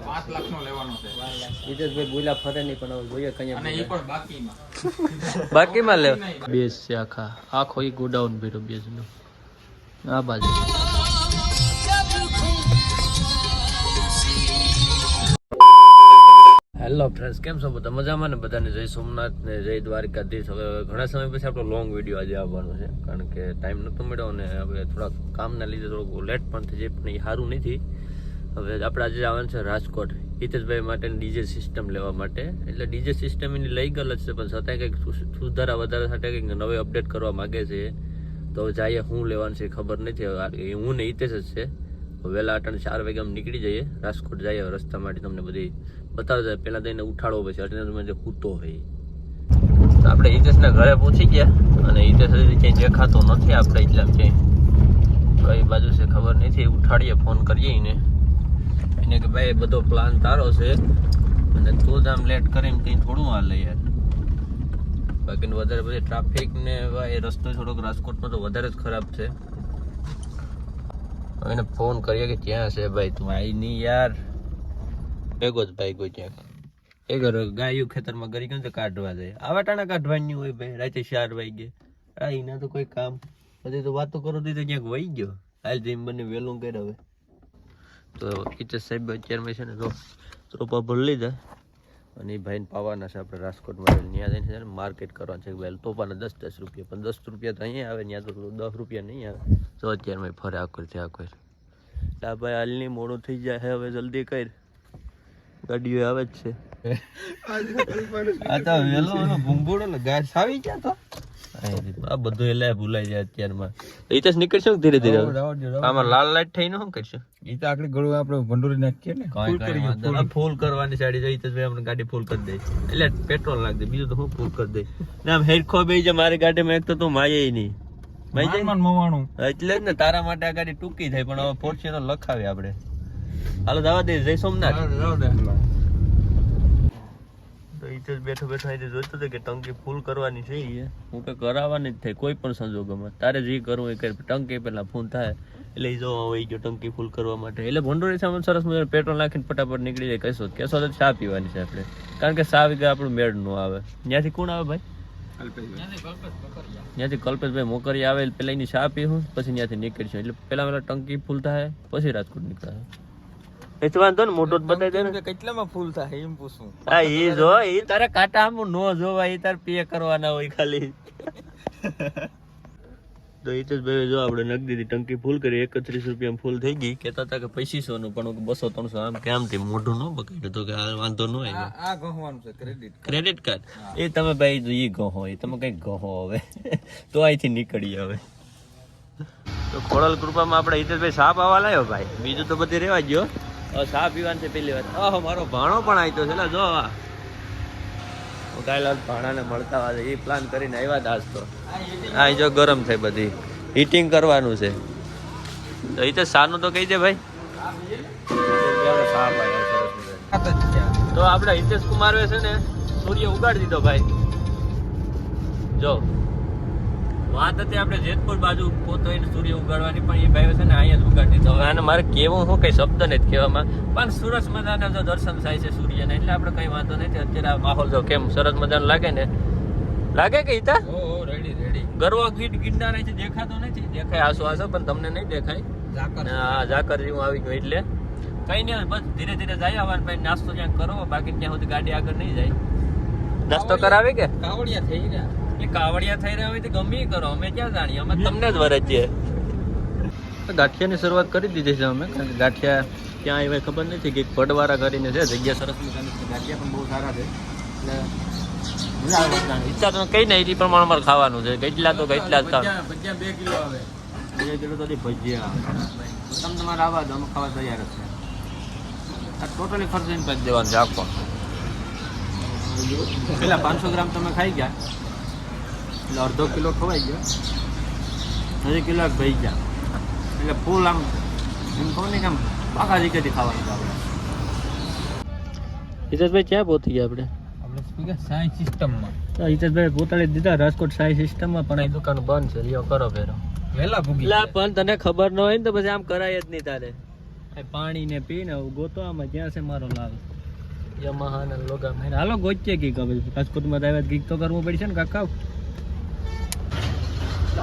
5 લાખ નો લેવાનો છે. હિતેશભાઈ બોલા ફરે નહીં પણ હવે જોઈએ કઈ અને એ પણ બાકીમાં. બાકીમાં લે બેસ છે આખો ઈ ગોડાઉન ભીરો બેસ નો આ બાજુ હેલો ફ્રેન્ડ્સ, કેમ છો બધા? મજામાં ને? બધાને જય સોમનાથ ને જય દ્વારકાધીશ. હવે ઘણા સમય પછી આપણો લોંગ વિડીયો આજે આવવાનો છે, કારણ કે ટાઈમ નહોતો મળ્યો અને હવે થોડાક કામના લીધે થોડુંક લેટ પણ થઈ જાય, પણ એ સારું નથી. હવે આપણે આજે આવવાનું છે રાજકોટ હિતેશભાઈ માટેની ડીજે સિસ્ટમ લેવા માટે. એટલે ડીજે સિસ્ટમ એની લઈ ગયેલ જ છે, પણ છતાંય કંઈક સુધારા વધારા સાથે કંઈક નવી અપડેટ કરવા માગે છે. તો જઈએ શું લેવાનું છે ખબર નથી. હવે હું ને હિતેશ જ છે. વહેલા અટાણે 4 વાગે આમ નીકળી જઈએ, રાજકોટ જઈએ. રસ્તા માટે તમને બધી બતાવી જાય. પહેલાં તો એને ઉઠાડવો પછી અટેન્ડન્સમાં જે કૂતો હોય. તો આપણે હિતેશના ઘરે પહોંચી ગયા અને હિતેશ હજી ક્યાંય દેખાતો નથી. આપણે એટલે ક્યાંય કઈ બાજુ છે ખબર નથી. ઉઠાડીએ, ફોન કરીએ એને કે ભાઈ બધો પ્લાન તારો છે અને તું જ આમ લેટ કરીને કંઈ થોડું હાલે યાર. બાકી વધારે પછી ટ્રાફિક ને એ રસ્તો થોડોક રાજકોટનો તો વધારે જ ખરાબ છે. એને ફોન કરીએ કે ક્યાં છે ભાઈ, તું આવી નહીં યાર. ભેગો જ ભાઈ કોઈ ક્યાંક એ ઘર ગાયું ખેતરમાં કરી ગયું તો કાઢવા જાય. આવા ટાણા કાઢવાની હોય ભાઈ, રાતે 4 વાગે. એના તો કોઈ કામ પછી તો વાતો કરો તો ક્યાંક વહી ગયો. હાલ જેમ બંને વહેલું કરે. હવે તો હિતેશ સાહેબ અત્યારમાં છે ને રોપા ભરી લીધા અને એ ભાઈને પાવાના છે આપણે રાજકોટમાં. ત્યાં જઈને માર્કેટ કરવાનું છે. ભાઈ તોપાના 10-10 રૂપિયા, પણ 10 રૂપિયા તો અહીંયા આવે, ત્યાં તો 10 રૂપિયા નહીં આવે. તો અત્યારમાં ફરે આખો ત્યાં કોઈ ભાઈ હાલની મોડું થઈ જાય છે. હવે જલ્દી કર, ગાડીઓ આવે જ છે. આ તો વેલો ભૂંગોળો ને ગાય આવી ગયા તો આ બધું એટલે ભૂલાઈ જાય અત્યારમાં. હિતેશ નીકળશે ધીરે ધીરે. આમાં લાલ લાઈટ થઈને શું કરશે? એ તો આખડી ગળું આપણે ભંડોરી નાખીએ ને, ફૂલ કરવાની સાડી જો હિતેશભાઈ આપણે ગાડી ફૂલ કરી દે. એટલે પેટ્રોલ નાખ દે, બીજું તો હું ફૂલ કરી દે. ને આમ હેરખો બે છે મારી ગાડીમાં. એક તો તું માયે નહીં એટલે જ ને તારા માટે આ ગાડી ટૂંકી થાય. પણ હવે ફોર્ચ્યુનર લખાવી આપણે. હાલો જવા દે. જય સોમનાથ. તો હિતેશ બેઠો બેઠો અહીં જોઈતો હતો કે ટંકી ફૂલ કરવાની છે. હું કે કરાવવાની જ થાય કોઈ પણ સંજોગોમાં. તારે જે કરવું એ કરે. ટંકી પેલા ફૂલ થાય એટલે એ જોવા હોય ગયો ટંકી ફૂલ કરવા માટે. એટલે ભંડોળી સામે સરસ મજાનું પેટ્રોલ નાખીને ફટાફટ નીકળી જાય. કશો તો ચા પીવાની છે આપણે, કારણ કે ચા વગર આપણું મેળ ન આવે. ત્યાંથી કોણ આવે ભાઈ? ત્યાંથી કલ્પેશભાઈ મોકરી આવે. પેલા એની ચા પીવું, પછી ત્યાંથી નીકળશું. એટલે પેલા ટંકી ફૂલ થાય પછી રાજકોટ નીકળાય. એ તો વાંધો ને મોટો જ બતાવી દે ને કેટલામાં ફૂલ થાય એમ પૂછું. હા એ જો એ તારે કાંટા આમ નો જોવા, એ તારે પે કરવાના હોય ખાલી. તો હિતેશભાઈ જો આપણે નગદી દીધી ટંકી ફૂલ કરી. 31 રૂપિયા ફૂલ થઈ ગઈ. કહેતા હતા કે 2500 નું, પણ 200-300 આમ કે આમથી મોઢું ન બગાડ્યું. તો કે વાંધો ન હોય. આ ગહવાનું છે ક્રેડિટ કાર્ડ. એ તમે ભાઈ એ ગહો, એ તમે કઈક ગહો હવે તો અહીંથી નીકળી હવે. તો ખોડલ કૃપામાં આપણે હિતેશભાઈ સાપ આવવા લાવ્યો ભાઈ. બીજું તો બધી રેવા ગયો. ચા પીવાનું છે પેલી વાર. ઓહો મારો ભાણો પણ આવ્યો છે. જો કાલે ભાણાને મળતા હોય એ પ્લાન કરીને આવ્યા હતા. આજ તો આ જો ગરમ થઈ બધી હીટિંગ કરવાનું છે. તો એ તો સાનું તો કહી દે ભાઈ. તો આપણે હિતેશ કુમાર છે ને સૂર્ય ઉગાડી દીધો ભાઈ. જો વાત હતી આપણે જેતપુર બાજુ પોતો એને સૂર્ય ઉગાડવાની, પણ એ ભાઈ છે ને અહીંયા જ ઉગાડી દીધો. હવે આને મારે કેવું હું કઈ શબ્દ નથી કહેવામાં, પણ સરસ મજાના જો દર્શન થાય છે સૂર્યને, એટલે આપણે કઈ વાંધો નથી. અત્યારે આ માહોલ જો કેમ સરસ મજાનો લાગે ને. લાગે કે હિતા રેડી ગરવો ગિરનાર છે દેખાતો નથી. દેખાય આસો પણ તમને નહીં દેખાય. ઝાકર જેવું આવી ગયું. એટલે કઈ નહીં, બસ ધીરે ધીરે જાય આવવાનું. ભાઈ નાસ્તો ક્યાંક કરો, બાકી ત્યાં સુધી ગાડી આગળ નહીં જાય. નાસ્તો કરાવે કે કાવડિયા થઈ રહ્યા. એ કાવડિયા થઈ રહ્યા હોય તો ગમે કરો, અમે ક્યાં જાણીએ. અમે તમને જ વરજીએ. ગાંઠિયાની શરૂઆત કરી દીધી છે અમે, કારણ કે ગાંઠિયા ક્યાં આવ્યા ખબર નથી. કે પડવાળા કરીને છે જગ્યા સરસ મજાની. ગાંઠિયા પણ બહુ સારા છે. એટલે ઈચ્છા તો કઈ નહીં, એ પ્રમાણે અમારે ખાવાનું છે. કેટલા તો કેટલા જ ભજીયા 2 કિલો આવે. 2 કિલો તો ભજીયા તમે તમારે આવવા દો, અમે ખાવા તૈયાર જ છે. આ ટોટલી ખર્ચીને પછી દેવાનું છે આખો. પેલા 500 ગ્રામ તમે ખાઈ ગયા એટલે અડધો કિલો ખવાઈ ગયો. હજી કિલો ભાઈ ગયા એટલે ફૂલ આમ એમ કહું ને કે આમ પાકા જગ્યાથી ખાવાનું છે આપણે. હિતેશભાઈ ક્યાં પહોંચી ગયા આપણે? સાઈ સિસ્ટમમાં. હિતેશભાઈ પોતાડી દીધા રાજકોટ સાઈ સિસ્ટમમાં, પણ એ દુકાન બંધ છે. લ્યો કરો ફેરો વેલા ભૂગી. પણ તને ખબર ન હોય ને તો પછી આમ કરાય જ નહીં તારે. પાણી ને પીને ગોતો આમાં ક્યાં છે મારો લાલ યમાહા ના લોગા મેં હાલો ગોચે કી કબે રાજકોટમાં આવ્યા ગીત તો કરવું પડશે ને કાકા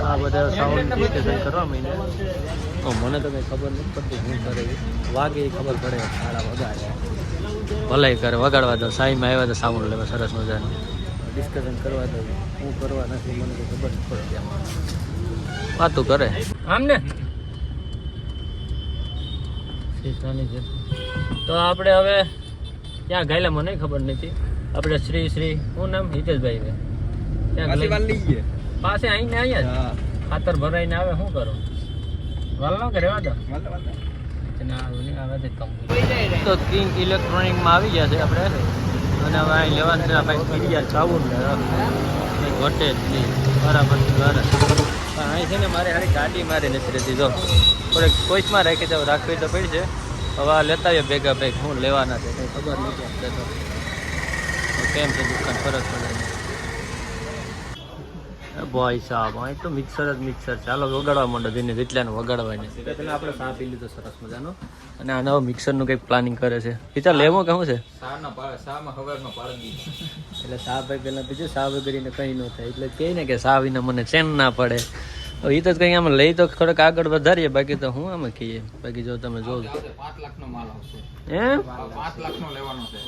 આ બધા સાઉન્ડ ડિટેક્શન કરવા માંડે તો મને તો કઈ ખબર નથી પડતી શું કરે વાગે ખબર પડે સાડા વગાડે ભલાઈ કરે વગાડવા દો સાઈમાં આવ્યા તો સાઉન્ડ લેવા સરસ મજાનું ડિસ્કશન કરવા દો હું કરવા નથી મને તો ખબર નથી પડતી આમાં વાતું કરે આમ ને તો આપણે હવે ત્યાં ગયેલા મને ખબર નથી આપણે શ્રી શું નામ હિતેશભાઈ ત્યાં પાસે આવીને અહીંયા ખાતર ભરાઈને આવે શું કરો વાલ ન કરે વાદા તો કિંગ ઇલેક્ટ્રોનિકમાં આવી ગયા છે આપણે અને હવે અહીં લેવાનું છે આપણે પીડિયા ચાવું ને ઘટે જ નહીં બરાબર અહીં છે ને મારે હારી ગાડી મારી નથી રહેતી જો થોડીક કોઈસમાં રાખી દઉં રાખવી તો પડશે હવે આ લેતા આવીએ ભેગા ભેગ શું લેવાના છે કંઈ ખબર નથી આપણે તો કેમ છે દુકાન ફરક પડે ભાઈ સાહેબ અહીં તો મિક્સર જ મિક્સર ચાલો વગાડવા માંડો દિને જેટલાને વગાડવાની પેલા આપણે ચા પી લીધો સરસ મજાનો અને આ નવો મિક્સરનું કંઈક પ્લાનિંગ કરે છે વિચાર લેવો કે શું છે એટલે ચા ભાઈ પહેલાં પીજે ચા વગેરીને કંઈ ન થાય એટલે કહે ને કે ચા વિના મને ચેન ના પડે એ તો કંઈ આમાં લઈ તો થોડોક આગળ વધારીએ બાકી તો હું આમાં કહીએ બાકી જો તમે જો 5 લાખનો માલ આવશે હે 5 લાખનો લેવાનો છે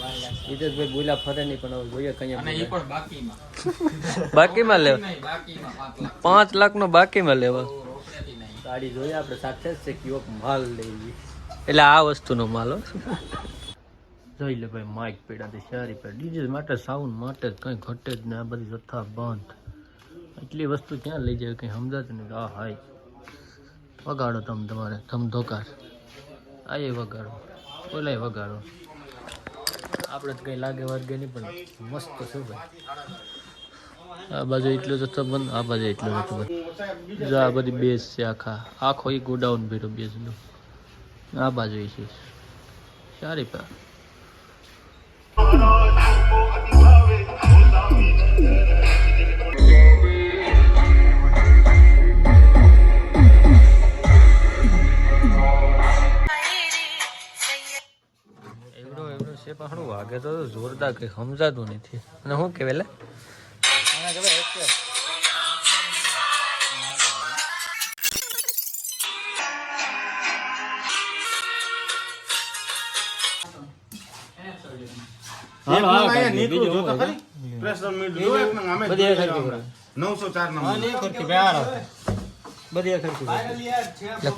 હિતેશભાઈ બોલ્યા ફરે નહીં પણ હવે જોઈએ કઈ અને એ પણ બાકીમાં બાકીમાં લેવા બાકીમાં 5 લાખનો બાકીમાં લેવા રોકડેથી નહીં ગાડી જોઈએ આપણે સાથે જ છે કયો માલ લઈ એટલે આ વસ્તુનો માલ હો જોઈ લે ભાઈ માઇક પેડાથી સારી પેડ ડીજે માટે સાઉન્ડ માટે કંઈ ઘટે જ ને આ બધી જથ્થા બંધ એટલી વસ્તુ ક્યાં લઈ જાય કંઈ સમજાતું નહીં આ હાય વગાડો તમે તમારે ધમધોકાર આ એ વગાડો ઓલાય વગાડો આપણે તો કંઈ લાગે વર્ગે નહીં પણ મસ્ત છે ભાઈ આ બાજુ એટલો જથ્થો બંધ આ બાજુ એટલો જથ્થો બંધ જો આ બધી બેઝ છે આખો એ ગોડાઉન ભેરો બેઝનો આ બાજુ એ છે સારી પા પણ વાગે તો જોરદાર કઈ સમજાતું નથી અને શું કેવાય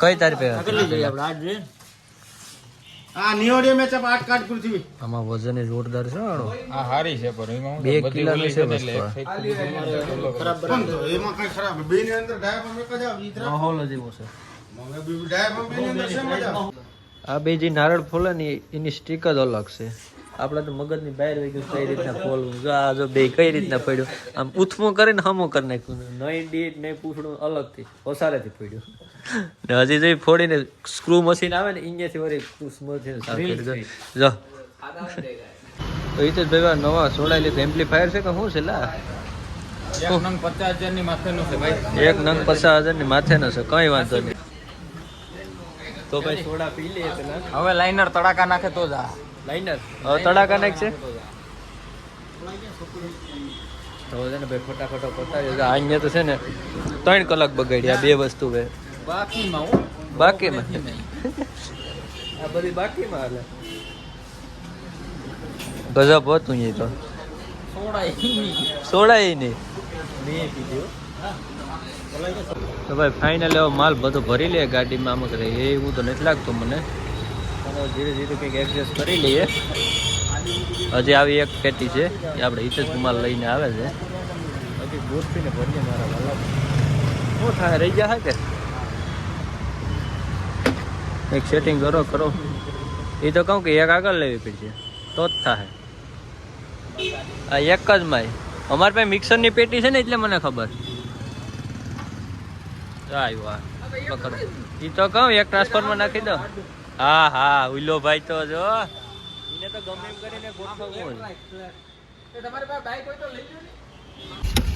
કઈ તારીખે આમાં વજન જોરદાર છે આ હારી છે પણ એમાં 2 કિલો છે માહોલ જેવો છે આ બે જે નારળ ફોલે ને એની સ્ટીક જ અલગ છે આપણે તો મગજની બહાર વહી ગયું કઈ રીતના ફોલવું જો આ જો બે કઈ રીતના પડ્યું આમ ઉથમું કરીને હમું કરી નાખ્યું નહીં ડીટ નહીં પૂછડું અલગથી ઓસારેથી પડ્યું ને હજી જો ફોડીને સ્ક્રૂ મશીન આવે ને અહીંયાથી વળી જો તો હિતેશભાઈ નવા સોડાયેલી એમ્પ્લીફાયર છે કે શું છે લા 1 નંગ 50,000 ની માથેનો છે ભાઈ 1 નંગ 50,000 ની માથેનો છે કઈ વાંધો નહીં તો ભાઈ સોડા પી લે પેલા હવે લાઇનર તડાકા નાખે તો જ આ લાઇનર હવે તડાકા નાખ છે તો છે ને ભાઈ ફટાફટ પતાવી અહીંયા તો છે ને 3 કલાક બગાડ્યા બે વસ્તુ બે બાકીમાં આ બધી બાકીમાં હાલે ગજબ હતું એ તો સોડાય નહીં મેં કીધું તો ભાઈ ફાઇનલ એવો માલ બધો ભરી લે ગાડીમાં આમાં કરે એવું તો નથી લાગતું મને ધીરે ધીરે કંઈક એડજસ્ટ કરી લઈએ હજી આવી એક પેટી છે એ આપણે હિતેશ કુમાર લઈને આવે છે હજી ગોઠવીને ભરીએ મારા વાલા શું થાય રહી જાય કે એક સેટિંગ કરો એ તો કહું કે એક આગળ લેવી પડશે તો જ થાય આ એક જ માં અમારી પાસે મિક્સરની પેટી છે ને એટલે મને ખબર આવ્યું પકડો એ તો કહું એક ટ્રાન્સફરમાં નાખી દો હા હા ઉલ્લો ભાઈ તો જો એને તો ગમે એમ કરીને ગોઠવવું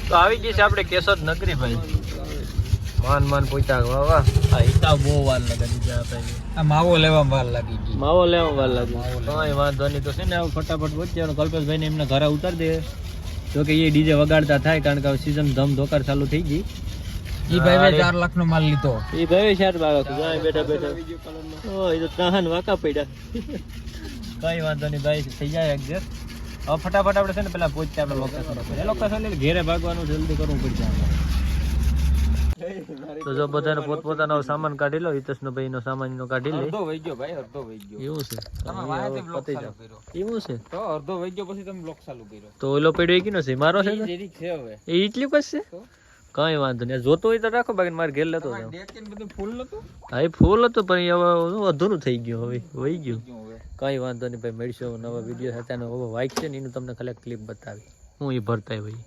તો આવી જઈશ આપણે કેશોદ નગરી ભાઈ માન પૂછ્યા વાહ વાહ આ હિસાબ બહુ વાર લાગે બીજા આપણે આ માવો લેવામાં વાર લાગી ગઈ. માવો લેવા વાર લાગે કઈ વાંધો નહીં તો છે ને હવે ફટાફટ પહોંચ્યા કલ્પેશભાઈ ને એમના ઘરે ઉતારી દે જો કે એ ડીજે વગાડતા થાય કારણ કે સીઝન ધમ ધોકાર ચાલુ થઈ ગઈ ઈ ભાઈ 4 લાખ નો માલ લીધો. એ ભાઈ શાર બાળક જાય બેઠા ઓ એ તો તાહન વાકા પડ્યા કઈ વાંધો નહીં ભાઈ થઈ જાય એડજસ્ટ હવે ફટાફટ આપણે છે ને પેલા પહોંચતા આપણે લોકેશન પર લોકેશન એટલે ઘેરે ભાગવાનું જલ્દી કરવું પડશે તો જો બધાને પોતપોતાનો સામાન કાઢી લો હિતેશનો ભાઈનો સામાન નો કાઢી લે અડધો વઈ ગયો ભાઈ, અડધો વઈ ગયો. એવું છે તમે વાયાથી બ્લોક ચાલુ કર્યો. એવું છે તો અડધો વઈ ગયો પછી તમે બ્લોક ચાલુ કર્યો. તો ઓલો પડ્યો કીનો છે મારો છે ઈ જેરી છે હવે. એ એટલી પછી તો કઈ વાંધો નહીં જોતો હોય તો રાખો બાકી મારે ઘેર લેતો જાવ ડેક ને બધું ફૂલ નતું હા એ ફૂલ હતું પણ એ હવે અધૂરું થઈ ગયું હવે વહી ગયું ક્યું હવે. કઈ વાંધો નહીં ભાઈ મળીશું નવા વિડીયો સાથે હવે વાઇક છે ને એનું તમને ખાલી ક્લિપ બતાવી હું એ ભરતા ભાઈ